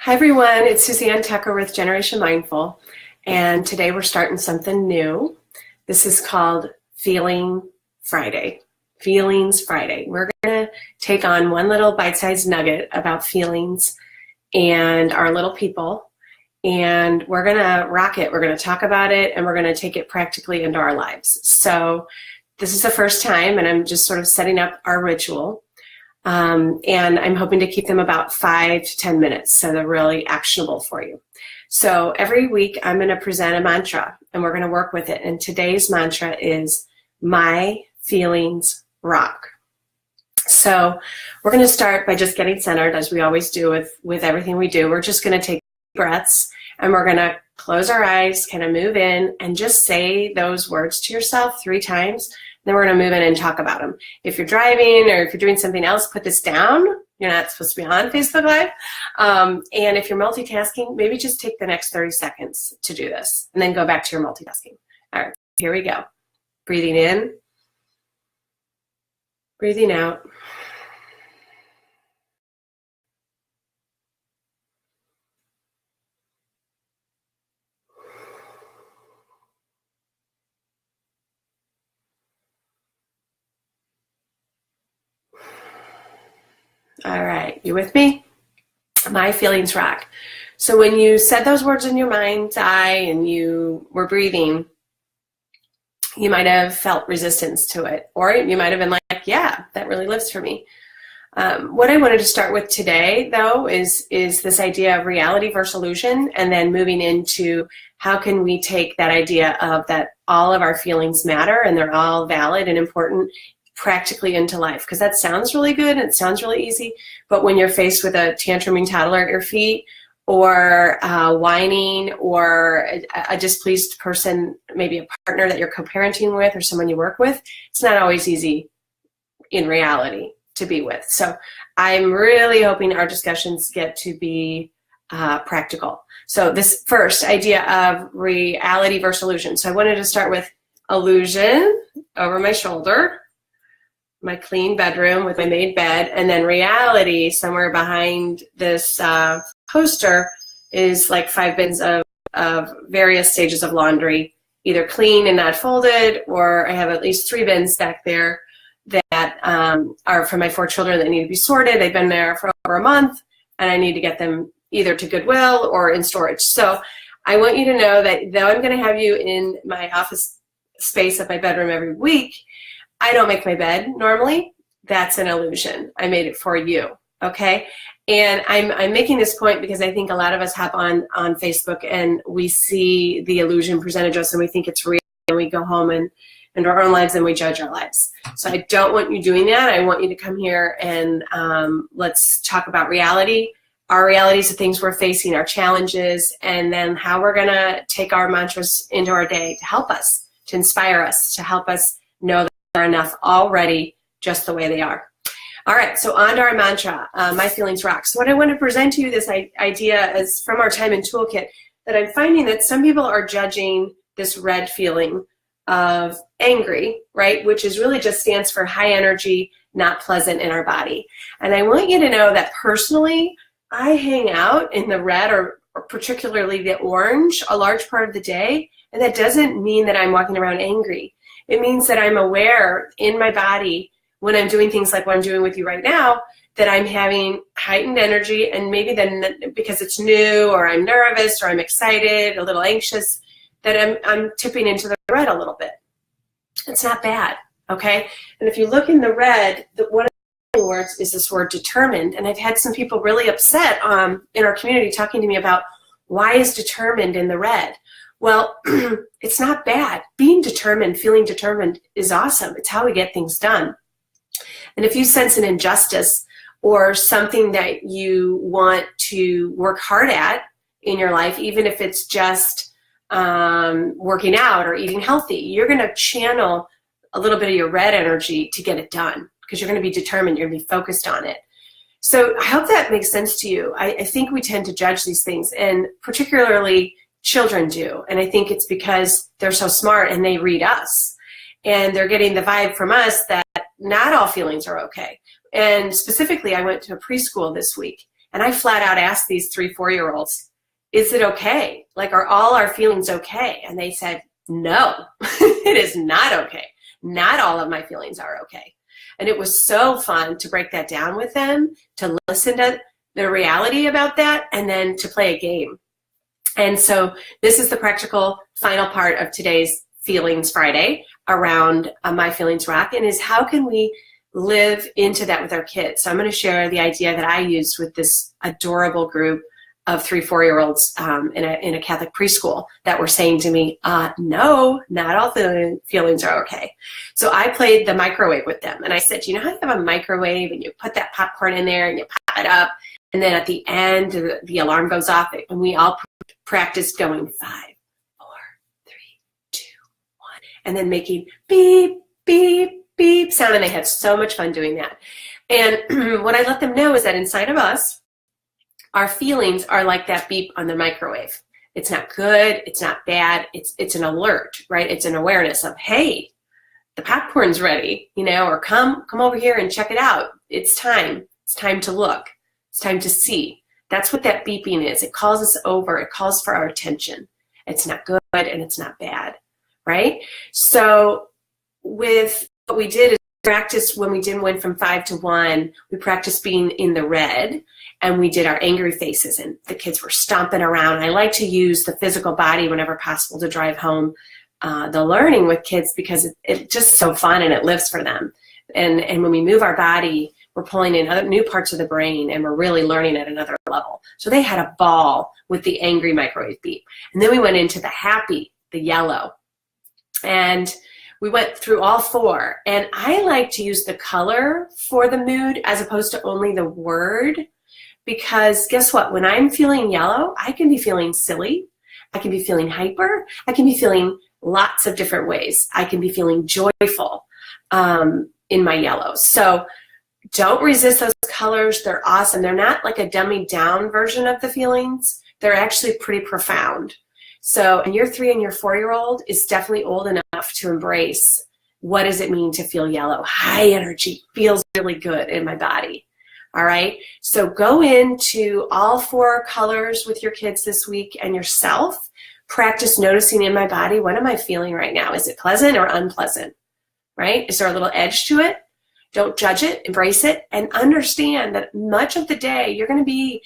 Hi everyone, it's Suzanne Tucker with Generation Mindful, and today we're starting something new. This is called Feelings Friday. Feelings Friday. We're going to take on one little bite-sized nugget about feelings and our little people, and we're going to rock it. We're going to talk about it, and we're going to take it practically into our lives. So this is the first time, and I'm just sort of setting up our ritual. And I'm hoping to keep them about 5 to 10 minutes, so they're really actionable for you. So every week I'm going to present a mantra, and we're going to work with it. And today's mantra is, my feelings rock. So we're going to start by just getting centered, as we always do with everything we do. We're just going to take breaths, and we're going to close our eyes, kind of move in, and just say those words to yourself 3 times. Then we're going to move in and talk about them. If you're driving or if you're doing something else, put this down. You're not supposed to be on Facebook Live. And if you're multitasking, maybe just take the next 30 seconds to do this and then go back to your multitasking. All right, here we go. Breathing in, breathing out. All right, you with me? My feelings rock. So when you said those words in your mind's eye and you were breathing, you might have felt resistance to it, or you might have been like, yeah, that really lives for me. What I wanted to start with today, though, is this idea of reality versus illusion, and then moving into how can we take that idea of that all of our feelings matter and they're all valid and important practically into life, because that sounds really good and it sounds really easy, but when you're faced with a tantruming toddler at your feet, or whining, or a displeased person, maybe a partner that you're co-parenting with or someone you work with, it's not always easy in reality to be with. So I'm really hoping our discussions get to be practical. So this first idea of reality versus illusion. So I wanted to start with illusion over my shoulder, my clean bedroom with my made bed, and then reality somewhere behind this poster is like 5 bins of various stages of laundry, either clean and not folded, or I have at least 3 bins back there that are for my 4 children that need to be sorted. They've been there for over a month, and I need to get them either to Goodwill or in storage. So I want you to know that though I'm going to have you in my office space of my bedroom every week, I don't make my bed normally. That's an illusion. I made it for you, okay? And I'm making this point because I think a lot of us hop on Facebook and we see the illusion presented to us and we think it's real, and we go home and into our own lives and we judge our lives. So I don't want you doing that. I want you to come here and let's talk about reality, our realities, the things we're facing, our challenges, and then how we're gonna take our mantras into our day to help us, to inspire us, to help us know that are enough already just the way they are. All right, so on to our mantra, my feelings rock. So what I want to present to you, this idea is from our time in Toolkit, that I'm finding that some people are judging this red feeling of angry, right, which is really just stands for high energy, not pleasant in our body. And I want you to know that personally, I hang out in the red or particularly the orange a large part of the day, and that doesn't mean that I'm walking around angry. It means that I'm aware in my body when I'm doing things like what I'm doing with you right now, that I'm having heightened energy, and maybe then because it's new, or I'm nervous, or I'm excited, a little anxious, that I'm tipping into the red a little bit. It's not bad, okay? And if you look in the red, one of the words is this word determined, and I've had some people really upset in our community talking to me about why is determined in the red. Well, it's not bad. Being determined, feeling determined is awesome. It's how we get things done. And if you sense an injustice or something that you want to work hard at in your life, even if it's just working out or eating healthy, you're going to channel a little bit of your red energy to get it done, because you're going to be determined, you're going to be focused on it. So I hope that makes sense to you. I think we tend to judge these things, and particularly children do, and I think it's because they're so smart and they read us, and they're getting the vibe from us that not all feelings are okay. And specifically, I went to a preschool this week, And I flat out asked these 3-4-year-olds, is it okay? Like, are all our feelings okay? And they said, no, it is not okay. Not all of my feelings are okay. And it was so fun to break that down with them, to listen to the reality about that, and then to play a game. And so this is the practical final part of today's Feelings Friday around My Feelings Rock, and is how can we live into that with our kids. So I'm going to share the idea that I used with this adorable group of 3-4-year-olds in a Catholic preschool that were saying to me, no, not all feelings are okay. So I played the microwave with them, and I said, you know how you have a microwave and you put that popcorn in there and you pop it up, and then at the end the alarm goes off, and we all practiced going 5, 4, 3, 2, 1, and then making beep, beep, beep sound, and they had so much fun doing that. And what I let them know is that inside of us, our feelings are like that beep on the microwave. It's not good, it's not bad, it's an alert, right? It's an awareness of, hey, the popcorn's ready, or come over here and check it out. It's time to look, it's time to see. That's what that beeping is. It calls us over, it calls for our attention. It's not good and it's not bad, right? So with what we did is practice when we went from 5 to 1, we practiced being in the red, and we did our angry faces, and the kids were stomping around. I like to use the physical body whenever possible to drive home the learning with kids, because it's just so fun and it lives for them. And when we move our body, we're pulling in other new parts of the brain, and we're really learning at another level. So they had a ball with the angry microwave beep. And then we went into the happy, the yellow. And we went through all 4. And I like to use the color for the mood as opposed to only the word, because guess what? When I'm feeling yellow, I can be feeling silly. I can be feeling hyper. I can be feeling lots of different ways. I can be feeling joyful in my yellow. So don't resist those colors. They're awesome. They're not like a dummied down version of the feelings. They're actually pretty profound. So, and your 3 and your 4-year-old is definitely old enough to embrace, what does it mean to feel yellow? High energy, feels really good in my body. All right. So go into all 4 colors with your kids this week and yourself. Practice noticing in my body, what am I feeling right now? Is it pleasant or unpleasant? Right? Is there a little edge to it? Don't judge it, embrace it, and understand that much of the day you're going to be,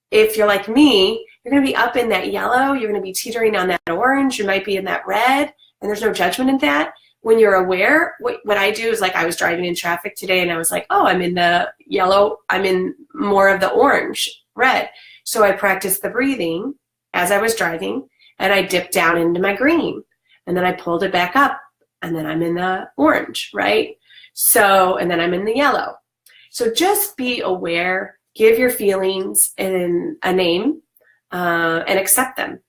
if you're like me, you're going to be up in that yellow, you're going to be teetering on that orange, you might be in that red, and there's no judgment in that. When you're aware, what I do is, like, I was driving in traffic today and I was like, oh, I'm in the yellow, I'm in more of the orange, red. So I practiced the breathing as I was driving, and I dipped down into my green, and then I pulled it back up, and then I'm in the orange, right? So, and then I'm in the yellow. So just be aware, give your feelings a name, and accept them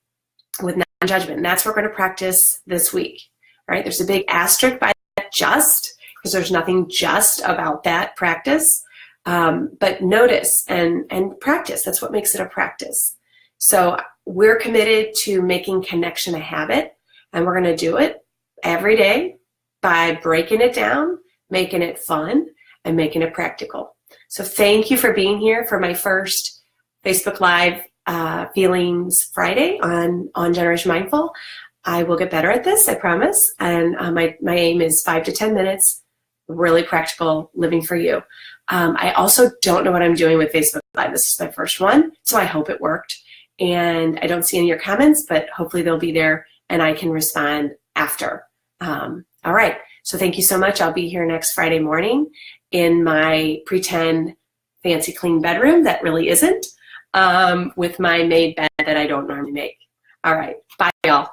with non-judgment. And that's what we're going to practice this week, right? There's a big asterisk by that, just, because there's nothing just about that practice. But notice and practice. That's what makes it a practice. So we're committed to making connection a habit, and we're going to do it every day by breaking it down, making it fun, and making it practical. So thank you for being here for my first Facebook Live Feelings Friday on Generation Mindful. I will get better at this, I promise. And my aim is 5 to 10 minutes, really practical living for you. I also don't know what I'm doing with Facebook Live. This is my first one, so I hope it worked. And I don't see any of your comments, but hopefully they'll be there and I can respond after. All right. So thank you so much. I'll be here next Friday morning in my pretend fancy clean bedroom that really isn't, with my made bed that I don't normally make. All right. Bye, y'all.